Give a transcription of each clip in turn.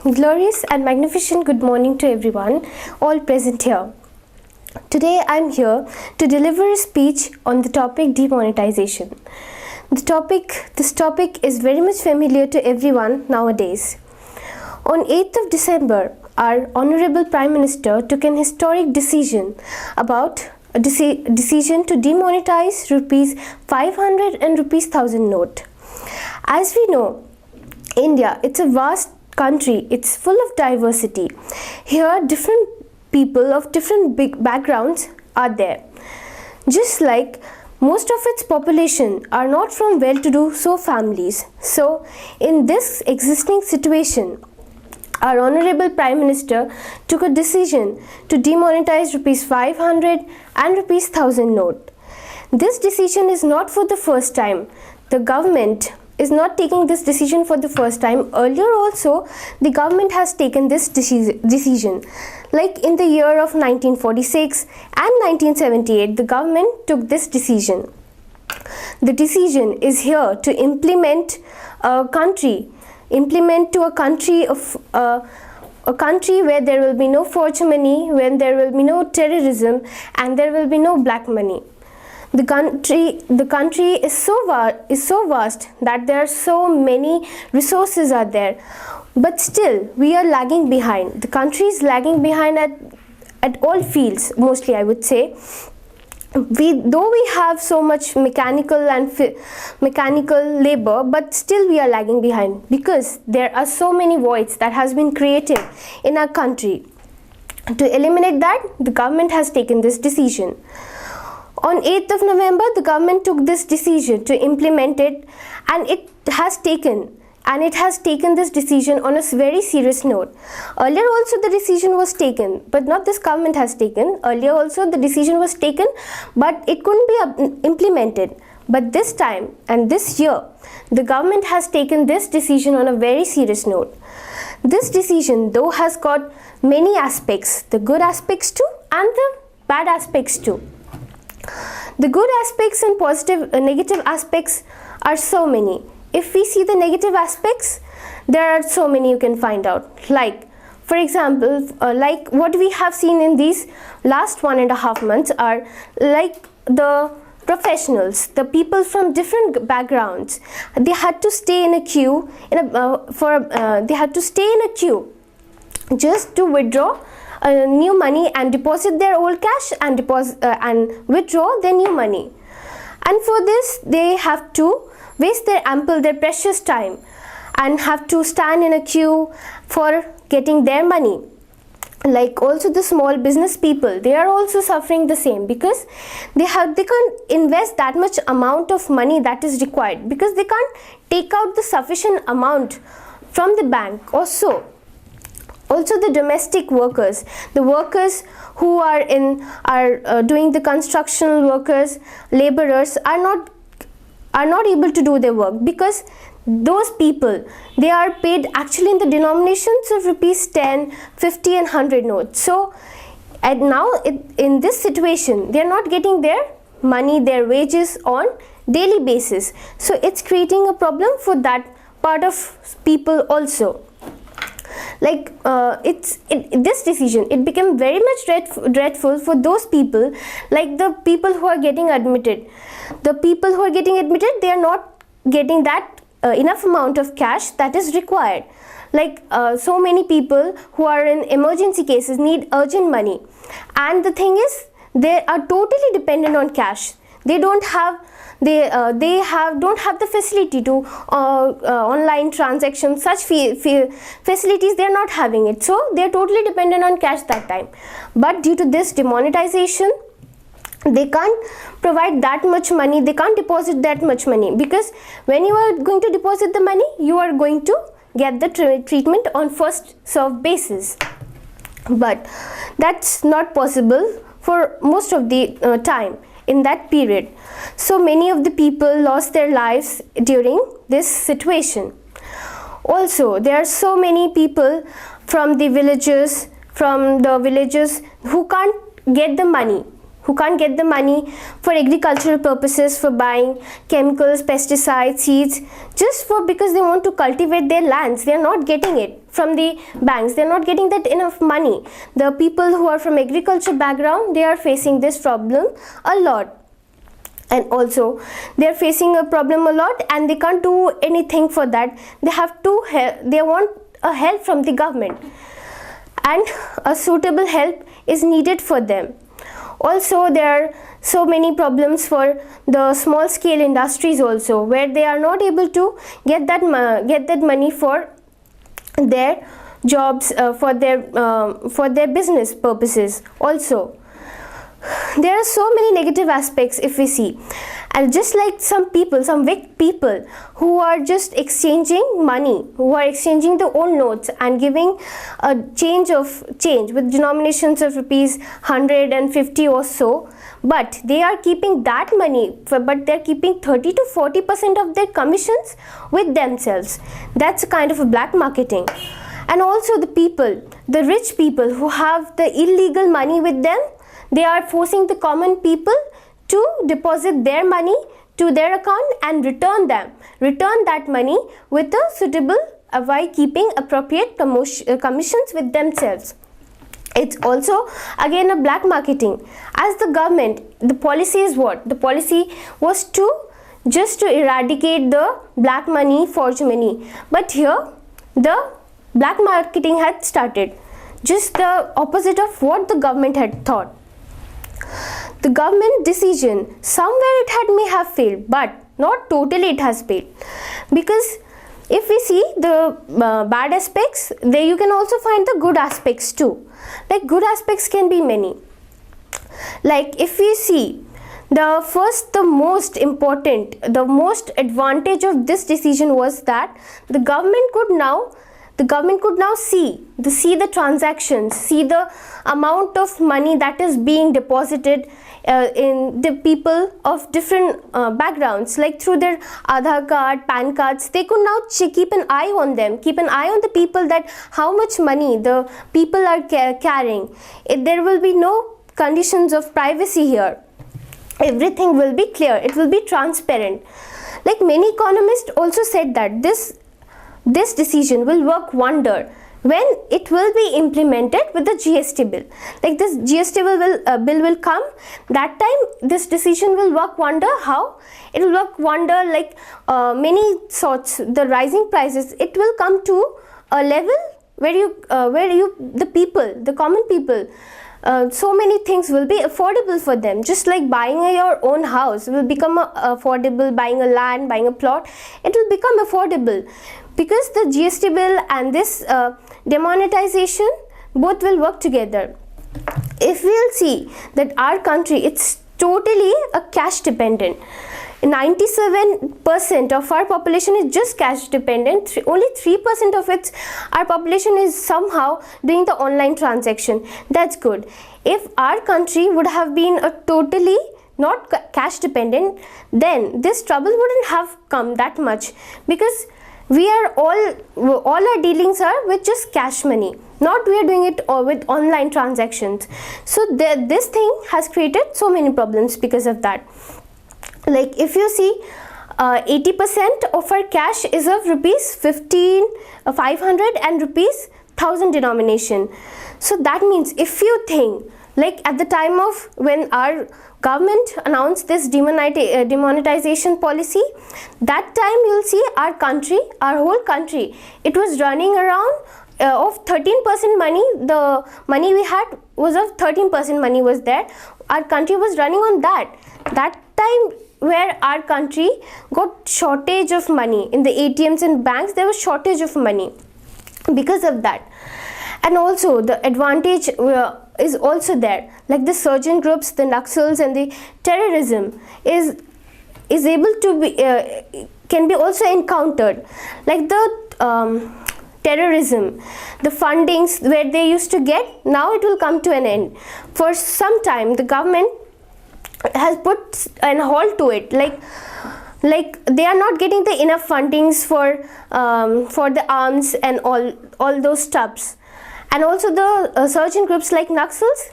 Glorious and magnificent good morning to everyone, all present here. Today I am here to deliver a speech on the topic demonetization. This topic is very much familiar to everyone nowadays. On 8th of December, our Honorable Prime Minister took an historic decision about a decision to demonetize rupees 500 and rupees 1000 note. As we know, India, it's a vast country, it's full of diversity. Here different people of different big backgrounds are there. Just like most of its population are not from well-to-do families. So in this existing situation, our Honorable Prime Minister took a decision to demonetize rupees 500 and rupees 1000 note. This decision is not for the first time. The government is not taking this decision for the first time. Earlier also, the government has taken this decision. Like in the year of 1946 and 1978, the government took this decision. The decision is here to implement to a country where there will be no forged money, when there will be no terrorism, and there will be no black money. The country is so vast that there are so many resources are there, but still we are lagging behind. The country is lagging behind at all fields, mostly I would say. Though we have so much mechanical labor, but still we are lagging behind because there are so many voids that has been created in our country. To eliminate that, the government has taken this decision. On 8th of November, the government took this decision to implement it, and it has taken this decision on a very serious note. Earlier also the decision was taken, but not this government has taken. Earlier also the decision was taken, but it couldn't be implemented. But this time and this year, the government has taken this decision on a very serious note. This decision though has got many aspects, the good aspects too and the bad aspects too. The good aspects and negative aspects are so many. If we see the negative aspects, there are so many you can find out. Like, for example, like what we have seen in these last 1.5 months are like the professionals, the people from different backgrounds. They had to stay in a queue. They had to stay in a queue just to withdraw new money and deposit their old cash and withdraw their new money. And for this, they have to waste their precious time and have to stand in a queue for getting their money. Like also the small business people, they are also suffering the same because they can't invest that much amount of money that is required because they can't take out the sufficient amount from the bank or so. Also the domestic workers, the workers who are doing the construction workers, laborers are not able to do their work because those people, they are paid actually in the denominations of rupees 10, 50 and 100 notes. So now in this situation, they are not getting their money, their wages on daily basis. So it's creating a problem for that part of people also. Like this decision, it became very much dreadful for those people, like the people who are getting admitted. The people who are getting admitted, they are not getting that enough amount of cash that is required. Like so many people who are in emergency cases need urgent money, and the thing is, they are totally dependent on cash. They don't have the facility to online transactions, such facilities they are not having it. So they are totally dependent on cash that time. But due to this demonetization, they can't provide that much money, they can't deposit that much money, because when you are going to deposit the money, you are going to get the treatment on first serve basis. But that's not possible for most of the time in that period. So many of the people lost their lives during this situation. Also, there are so many people from the villages who can't get the money who can't get the money for agricultural purposes, for buying chemicals, pesticides, seeds, just for because they want to cultivate their lands. They are not getting it from the banks. They are not getting that enough money. The people who are from agriculture background, they are facing this problem a lot. And also they are facing a problem a lot, and they can't do anything for that. They have to they want a help from the government, and a suitable help is needed for them. Also, there are so many problems for the small scale industries also, where they are not able to get that money for their jobs, for their business purposes. Also, there are so many negative aspects if we see, and just like some weak people who are just exchanging money, who are exchanging their own notes and giving a change with denominations of rupees 150 or so, but they are keeping that money, but they're keeping 30 to 40% of their commissions with themselves. That's a kind of a black marketing. And also the rich people who have the illegal money with them, they are forcing the common people to deposit their money to their account and return that money with a suitable, by keeping appropriate commissions with themselves. It's also again a black marketing. As the government, the policy is what? The policy was just to eradicate the black money, forged money. But here the black marketing had started. Just the opposite of what the government had thought. The government decision, somewhere it may have failed, but not totally it has failed. Because if we see the bad aspects, there you can also find the good aspects too. Like good aspects can be many. Like if we see the most important, the most advantage of this decision was that the government could now see the transactions, see the amount of money that is being deposited in the people of different backgrounds, like through their Aadhaar card, PAN cards. They could now keep an eye on them, keep an eye on the people, that how much money the people are carrying. There will be no conditions of privacy here. Everything will be clear, it will be transparent. Like many economists also said that this decision will work wonder when it will be implemented with the GST bill. Like this GST bill will come, that time this decision will work wonder. How? It will work wonder like many sorts, the rising prices, it will come to a level where the common people, so many things will be affordable for them. Just like buying your own house will become affordable, buying a land, buying a plot, it will become affordable. Because the GST bill and this demonetization, both will work together. If we'll see that our country, it's totally a cash dependent. 97% of our population is just cash dependent. Only 3% of our population is somehow doing the online transaction. That's good. If our country would have been a totally not cash dependent, then this trouble wouldn't have come that much, because we are all our dealings are with just cash money, not we are doing it with online transactions. So this thing has created so many problems because of that. Like if you see 80% of our cash is of rupees 500 and rupees 1000 denomination. So that means if you think, like at the time of when our government announced this demonetization policy, that time you'll see our whole country, it was running around of 13% money. The money we had was of 13% money was there. Our country was running on that time, where our country got shortage of money in the ATMs and banks. There was shortage of money because of that. And also the advantage is also there, like the insurgent groups, the Naxals and the terrorism is able to be can be also encountered. Like the terrorism, the fundings where they used to get, now it will come to an end. For some time the government has put an halt to it, like they are not getting the enough fundings for the arms and all those stuffs. And also the insurgent groups like Naxals,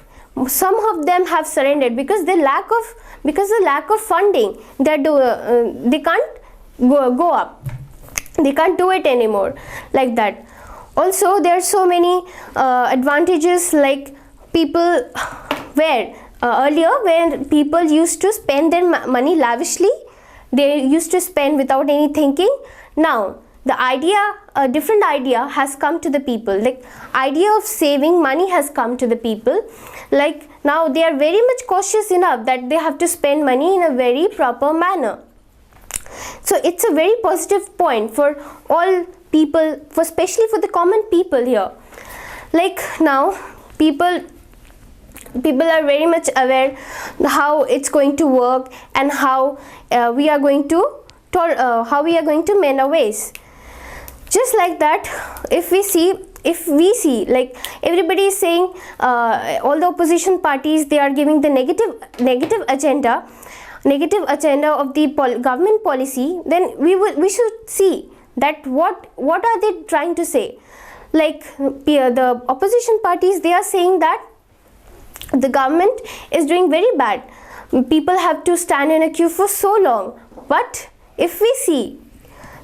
some of them have surrendered because the lack of funding. They can't go up, they can't do it anymore like that. Also there are so many advantages, like people where earlier when people used to spend their money lavishly, they used to spend without any thinking. Now a different idea has come to the people, like idea of saving money has come to the people. Like now they are very much cautious enough that they have to spend money in a very proper manner. So it's a very positive point for all people, especially for the common people here. Like now people are very much aware how it's going to work and how we are going to mend our ways. Just like that, if we see like everybody is saying, all the opposition parties, they are giving the negative agenda of the government policy, then we should see that what are they trying to say. Like the opposition parties, they are saying that the government is doing very bad, people have to stand in a queue for so long. But if we see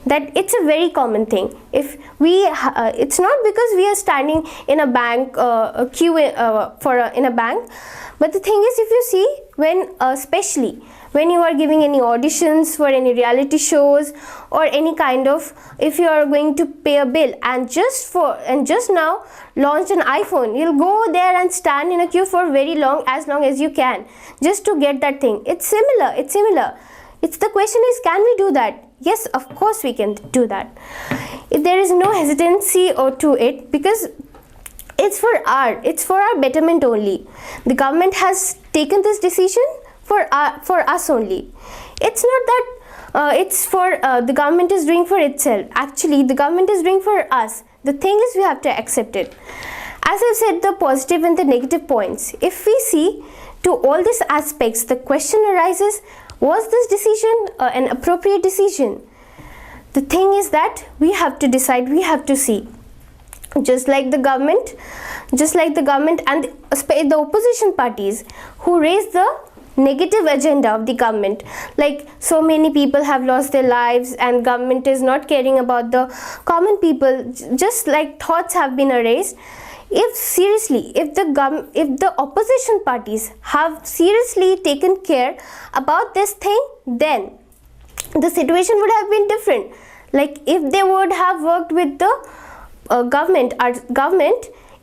that it's a very common thing, if we it's not because we are standing in a bank queue in a bank, but the thing is, if you see, when especially when you are giving any auditions for any reality shows or any kind of, if you are going to pay a bill and just now launched an iPhone, you'll go there and stand in a queue for very long, as long as you can, just to get that thing. It's similar. It's the question is, can we do that? Yes, of course we can do that. If there is no hesitancy or to it, because it's for our betterment only. The government has taken this decision for us only. It's not that it's for the government is doing for itself. Actually, the government is doing for us. The thing is, we have to accept it. As I've said, the positive and the negative points. If we see to all these aspects, the question arises, was this decision an appropriate decision? The thing is that we have to decide, we have to see. Just like the government and the opposition parties who raise the negative agenda of the government, like so many people have lost their lives and government is not caring about the common people, just like thoughts have been erased. If the opposition parties have seriously taken care about this thing, then the situation would have been different. Like if they would have worked with the government,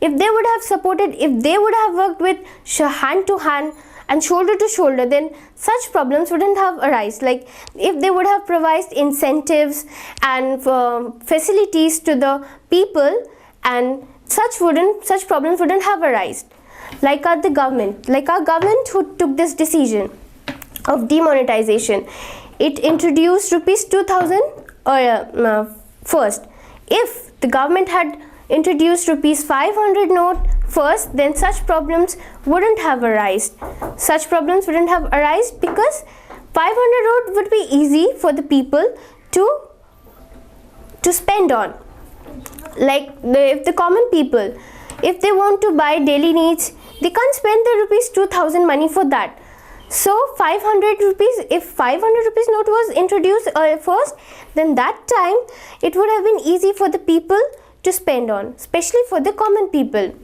if they would have supported, if they would have worked with hand to hand and shoulder to shoulder, then such problems wouldn't have arisen. Like if they would have provided incentives and facilities to the people, and such problems wouldn't have arisen. Like our government who took this decision of demonetization, it introduced rupees 2000 first. If the government had introduced rupees 500 note first, then such problems wouldn't have arisen. Such problems wouldn't have arisen because 500 note would be easy for the people to spend on. Like if the common people, if they want to buy daily needs, they can't spend the rupees 2000 money for that. So 500 rupees, if 500 rupees note was introduced first, then that time it would have been easy for the people to spend on, especially for the common people.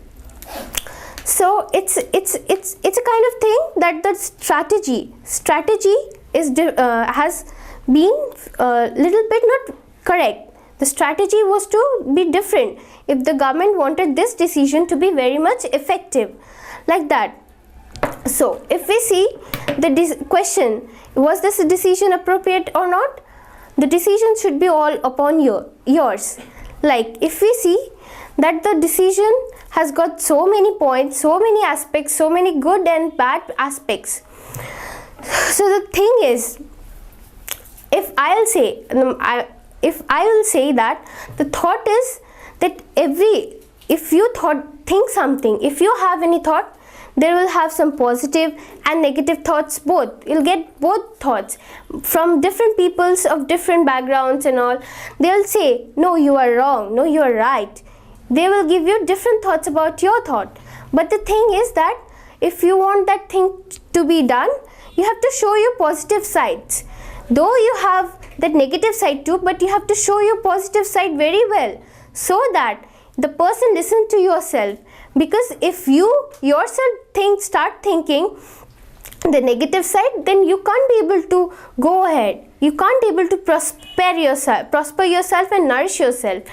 So it's a kind of thing that the strategy is has been little bit not correct. The strategy was to be different if the government wanted this decision to be very much effective, like that. So if we see the question, was this decision appropriate or not? The decision should be all upon yours. Like if we see that the decision has got so many points, so many aspects, so many good and bad aspects. So the thing is, if I will say that the thought is that if you think something, if you have any thought, there will have some positive and negative thoughts both. You'll get both thoughts from different peoples of different backgrounds and all. They'll say, no, you are wrong, no, you are right. They will give you different thoughts about your thought. But the thing is that if you want that thing to be done, you have to show your positive sides. Though you have that negative side too, but you have to show your positive side very well, so that the person listens to yourself. Because if you yourself start thinking the negative side, then you can't be able to go ahead. You can't be able to prosper yourself and nourish yourself.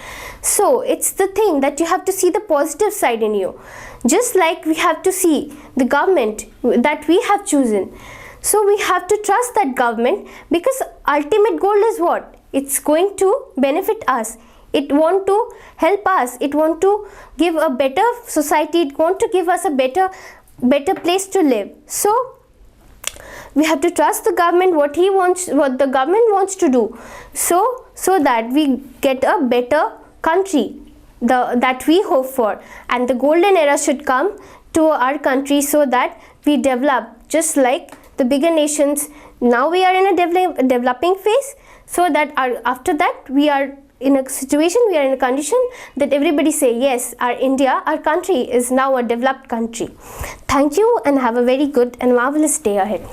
So it's the thing that you have to see the positive side in you. Just like we have to see the government that we have chosen. So we have to trust that government, because ultimate goal is what? It's going to benefit us. It want to help us. It want to give a better society. It want to give us a better place to live. So we have to trust the government, what the government wants to do, so that we get a better country that we hope for. And the golden era should come to our country, so that we develop just like the bigger nations. Now we are in a developing phase, so that after that we are in a situation, we are in a condition that everybody say, yes, our India, our country is now a developed country. Thank you, and have a very good and marvelous day ahead.